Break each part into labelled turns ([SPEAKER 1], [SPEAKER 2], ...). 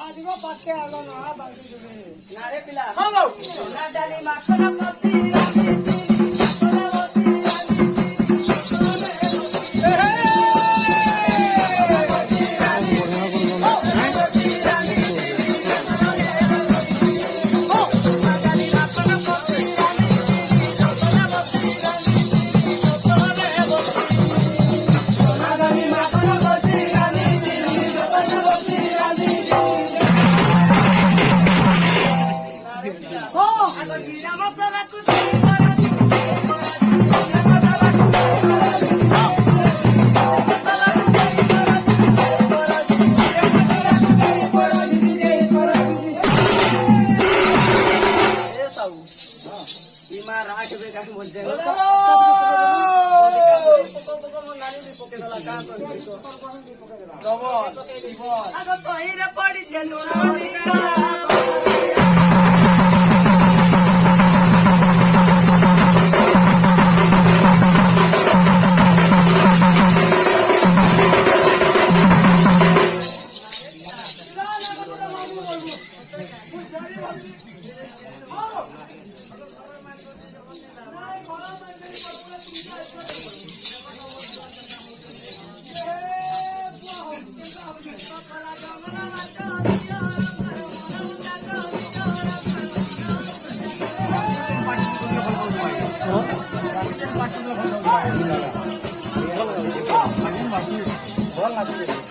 [SPEAKER 1] అదిగో పక్కే అవ్వను
[SPEAKER 2] నారే పిల్ల
[SPEAKER 1] నా డాలి మాకన పత్తి రాజేసి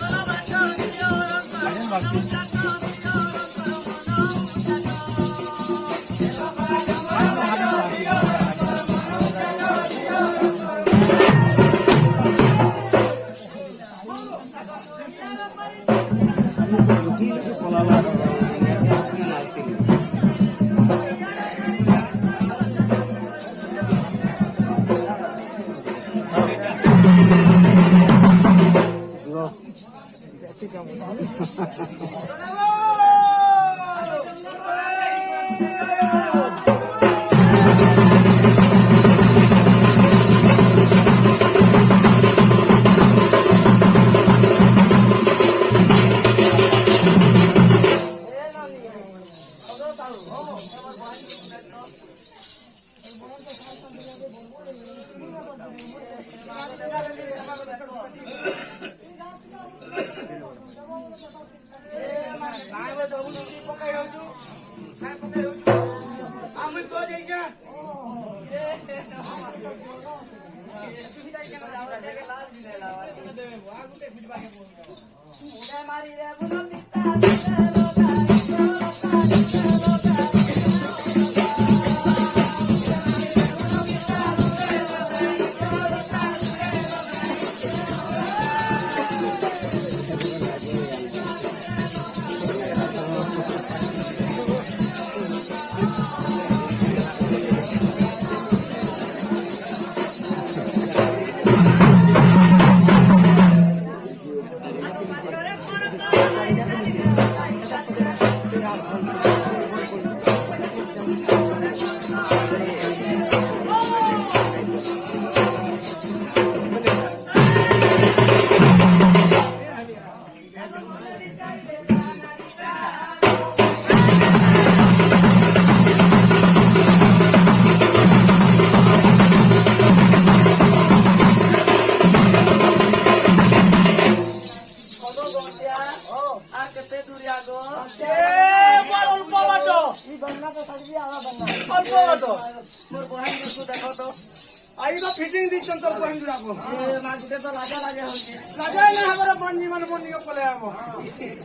[SPEAKER 3] फिटिंग दी चंतर बहन जुराको
[SPEAKER 1] ए मागुटे तो राजा राजा होती
[SPEAKER 3] राजा ने हमारा बन्नी मन बन्नी को पले आमो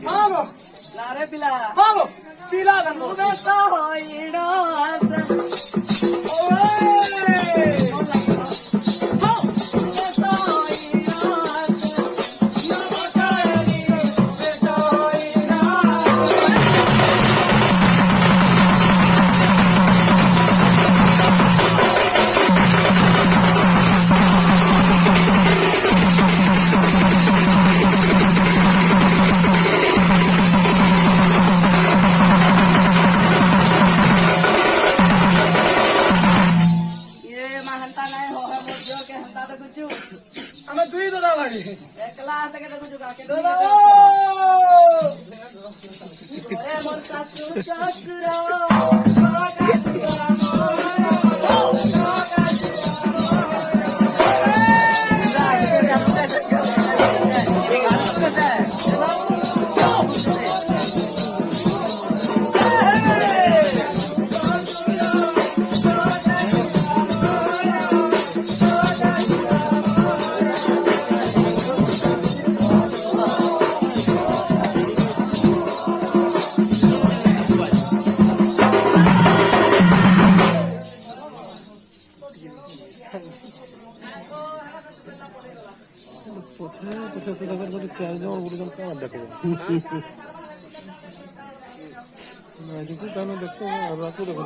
[SPEAKER 3] हां बो
[SPEAKER 1] लारे पिला
[SPEAKER 3] हां बो पिला गनो
[SPEAKER 1] मुगे तो होइडो এমন কাছু চক্র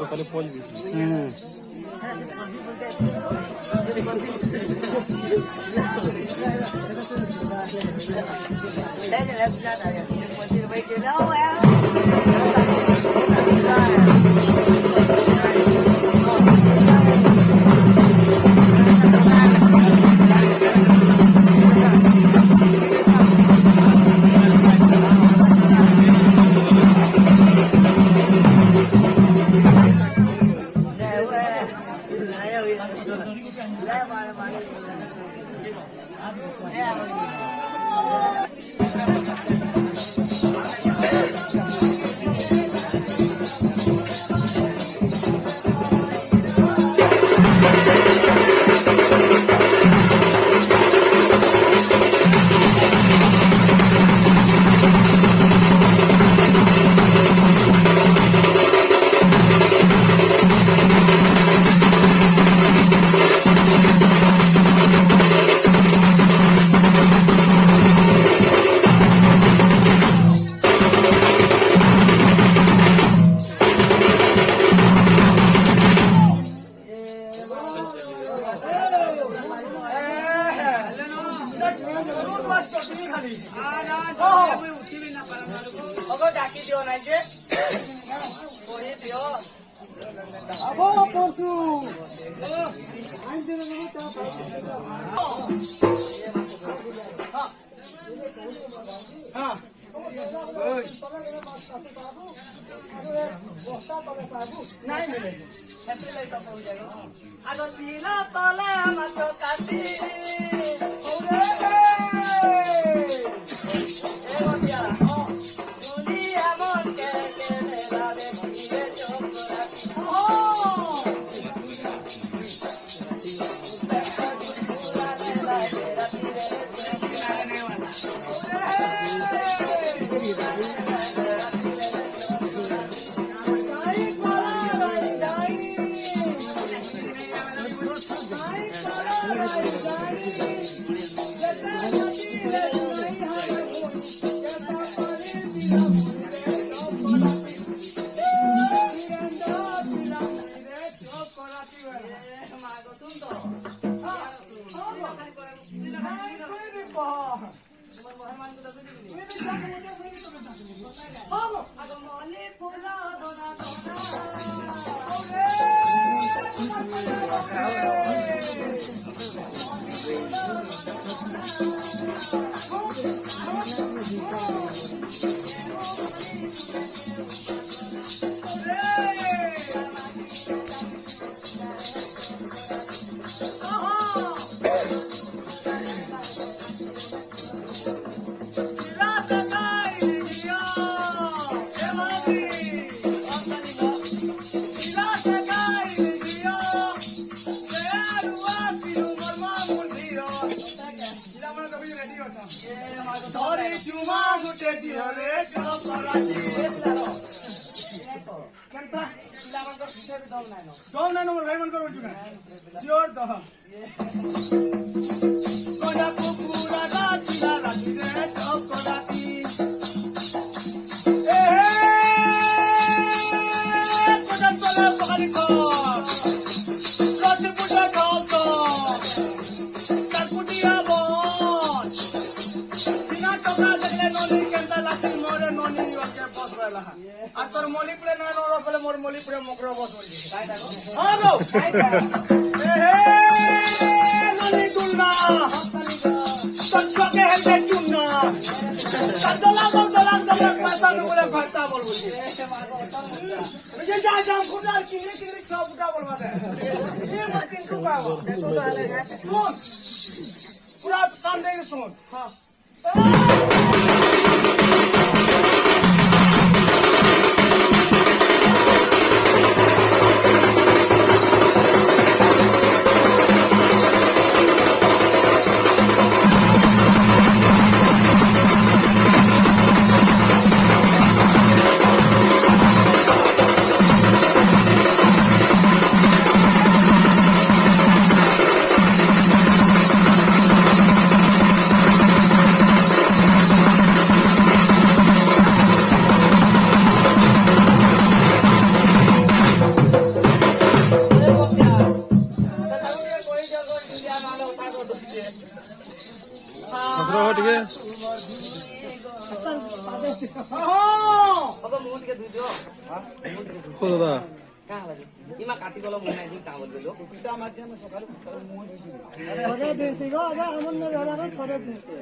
[SPEAKER 4] খালি পল দিছি
[SPEAKER 1] ডাকি দিও নাই যে করে দিও
[SPEAKER 3] আবো পরশু
[SPEAKER 1] আগ দিলা তলে মাছ কাটি
[SPEAKER 3] দম নাই নম্বর ভাই মন করো জুনা সিওর দহ কোনা কুকুরা রাতিলা রাতি রে চকরাতি এ কোনা তলে পকানি কো রাতি পুটা কত কাকুটিয়া বন সিনা চকা দেখলে ননি কেনতা লাতি মোরে ননি নিওকে বসবেলা আর তোর মলিপুরে না নরো বলে মোর মলিপুরে মকর বস বলি তাই দেখো হ্যাঁ গো ননি দুলনা তোর চকে হেলবে চুন্না দলাল পয়সা বলে ভাষা বলবো যা যা খুদা কিনে কিনে সব উঠা বলবা দে ये मत किंतु बाबा सुन पूरा काम देंगे सुन हाँ
[SPEAKER 4] ससुरा हो टिके
[SPEAKER 2] अब मुंह के दूध हो
[SPEAKER 4] हो दादा
[SPEAKER 2] का होला इमा काटी गलो मुंह नाही का बोल गेलो पिता माध्यम में सकाल मुंह
[SPEAKER 5] थोड़े देसी को आधा हमन ने रहला का थोड़े देसी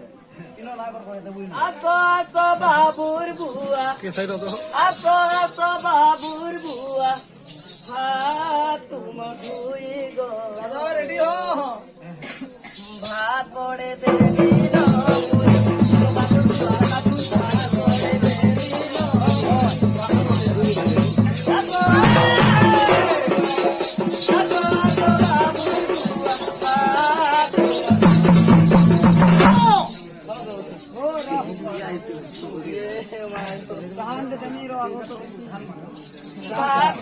[SPEAKER 3] इनो लागो करे देबो
[SPEAKER 2] आसो आसो बाबूर बुआ
[SPEAKER 4] के साइड हो तो
[SPEAKER 2] आसो आसो बाबूर बुआ हा तुम धुई गो
[SPEAKER 3] दादा रेडी हो
[SPEAKER 2] भात पड़े देवी रो बाबूर बुआ का तू भात पड़े देवी रो आसो आसो आसो बाबूर बुआ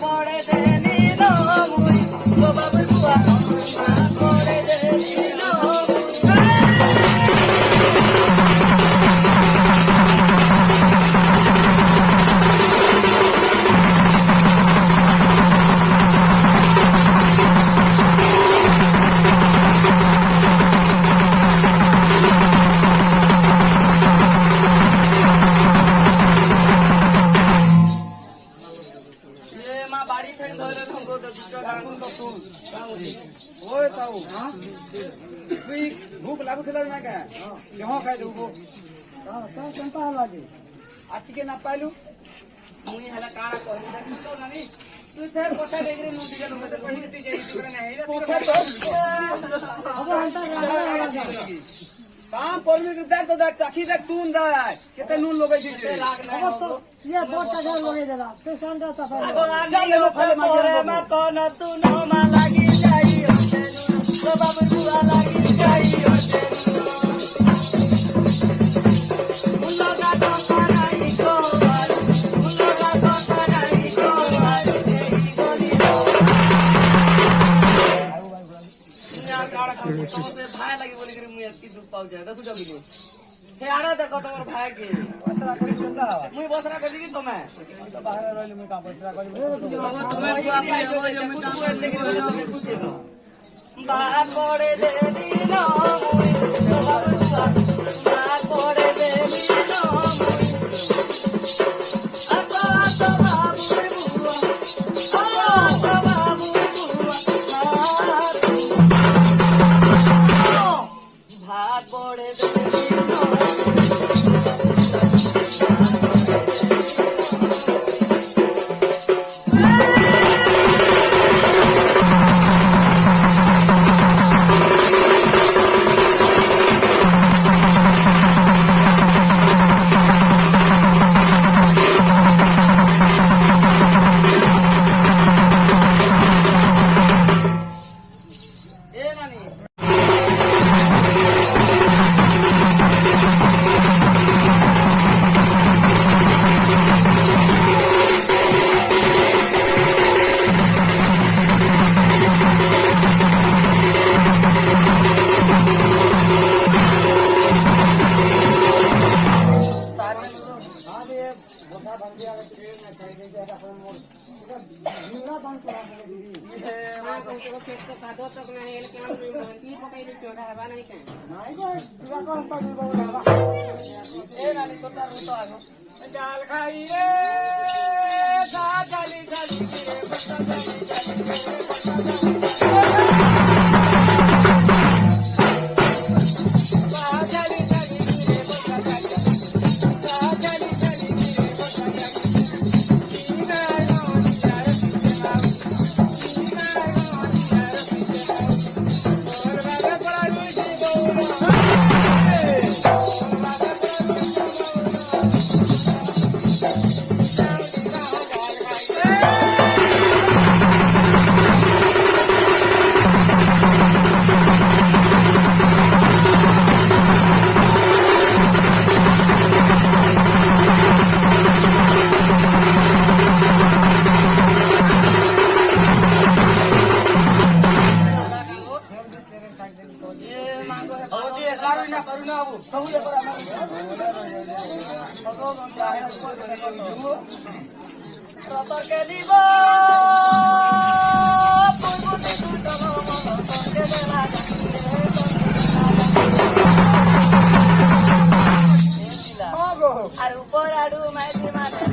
[SPEAKER 2] पड़े देनी रो मुई तो बाबूर बुआ पड़े देनी रो ये मां बाड़ी थे धोले तुमको तो दूसरा गांव तो सुन
[SPEAKER 3] ओए साऊ हां तुई भूख लागु थिला ना का जहां खाइ देबो
[SPEAKER 5] हां तो चंपा लागे
[SPEAKER 3] आती के ना पाइलु
[SPEAKER 2] मुई हला काना कहली देखि तो नानी
[SPEAKER 3] तू फेर कोठा देगरे नु दिगा नु मत ती जे दिगरे ना हे
[SPEAKER 5] पोछा तो अब हंता गाला
[SPEAKER 3] काम परमी के देख तो देख चाखी देख तून दे केते नून लोगे छी
[SPEAKER 2] राग नहीं
[SPEAKER 5] अब तो ये बहुत का लगे देला ते संडा सफा
[SPEAKER 2] पोरे में कौन तू नो मा लागी जाई होते तो बाबू बुआ लागी जाई होते मुल्ला का तो नहीं को मुल्ला का तो नहीं को गोली दुनिया काड़ा का तो से भाई लगी बोली कि मुई की दुख पाऊ जाए देखो जल्दी हे आड़ा देखो तोर भाई के
[SPEAKER 3] बसरा करी सुंदर हवा
[SPEAKER 2] मुई बसरा कर दी तुम्हें
[SPEAKER 3] बाहर रहली मैं का बसरा करी
[SPEAKER 2] तुम्हें बुआ पाई जो कुछ बुआ लेके पूछेगा बाहर पड़े देनी नो बाहर पड़े देनी नो आतो आतो बाबू बुआ आतो बाबू बुआ भाग पड़े देनी नो ए नानी
[SPEAKER 3] जाल खाई रे सा चली चली रे बता चली चली रे
[SPEAKER 2] রত খেলিব পূর্বতে দুর্গম মনকে দেলা আর উপর আড়ু মাইজি মানে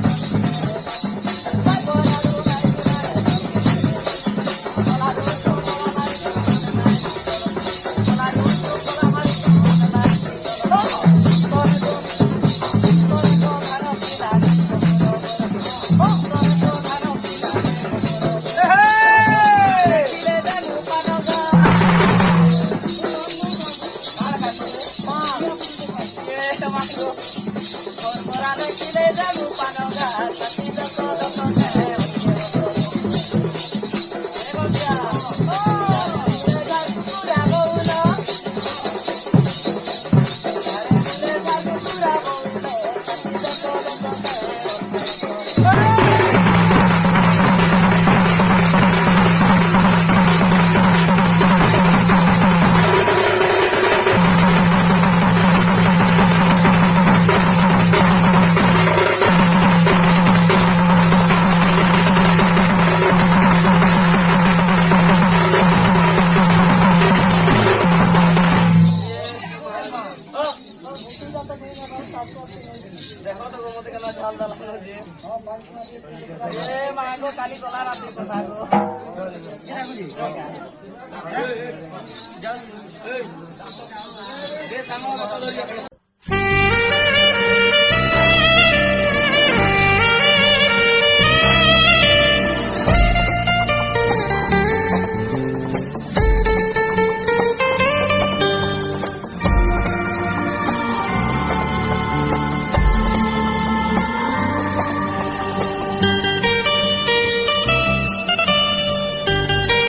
[SPEAKER 2] দেখো তো মতে কেন ঝাল দালানো যে এ মাগো কালি কলা রাতে কথা গো এটা বুঝি এই যা এই এ সামনে